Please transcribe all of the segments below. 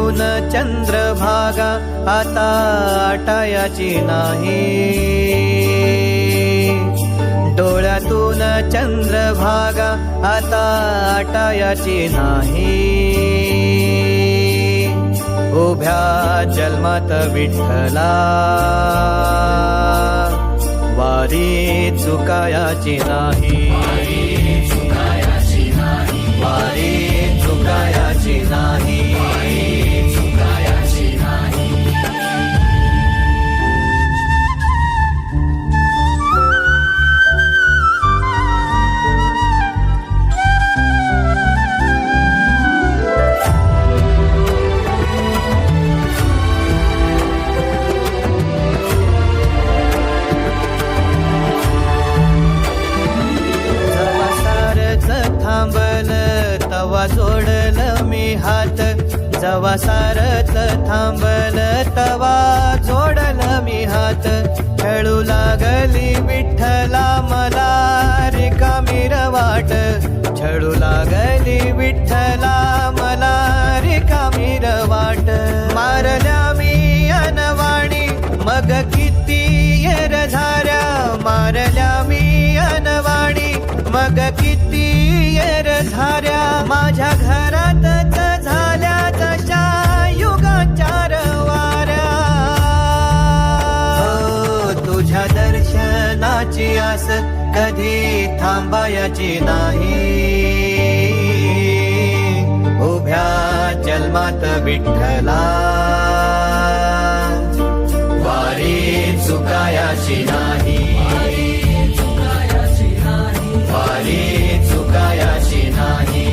डोळ्यातून चंद्रभागा आता आटायाची नाही, डोळ्यातून चंद्रभागा आता आटायाची नाही. उभ्या जन्मात विठ्ठला वारी चुकायाची नाही, वारी चुकायाची नाही. तवा जोडलं मी हात, जवा सारथ थांबल तवा जोडलं मी हात. खेळू लागली विठ्ठला मला रिकामी वाट, छळू लागली विठ्ठला मला रिकामी वाट. मारल्या मी अनवाणी मग किती येर झाल्या, मारल्या मी अनवाणी मग किती येर झाल्या. माझ्या घरातच झाल्या तशा युगाचार वाऱ्या. तुझ्या दर्शनाची आस कधी थांबायची नाही, उभ्या जन्मात विठ्ठला वारी चुकायाची नाही, वारी चुकायाची नाही.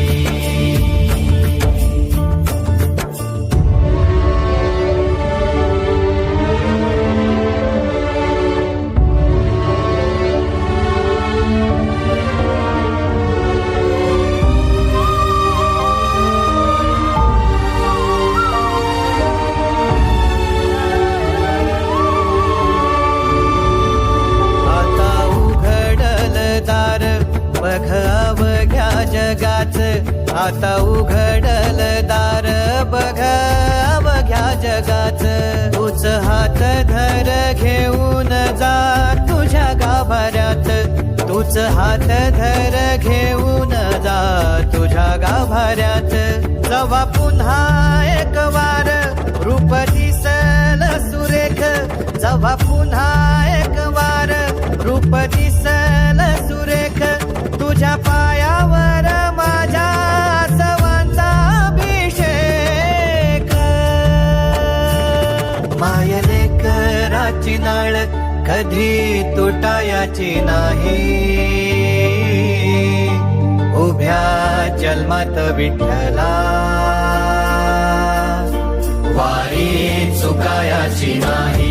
बघ अवघ्या जगाच, आता उघडल दार बघ अवघ्या जगाच. तूच हात धर घेऊन जा तुझ्या गाभाऱ्यात, तूच हात धर घेऊन जा तुझ्या गाभाऱ्यात. जवा पुन्हा एक वार रूप दिसल सुरेख, जवा पुन्हा एक वार रूप दिसल सुरेख. तुझ्या पायावर माझ्या सवांचा अभिषेक. मायलेकराची नाळ कधी तुटायाची नाही, उभ्या जन्मात विठ्ठला वारी चुकायाची नाही.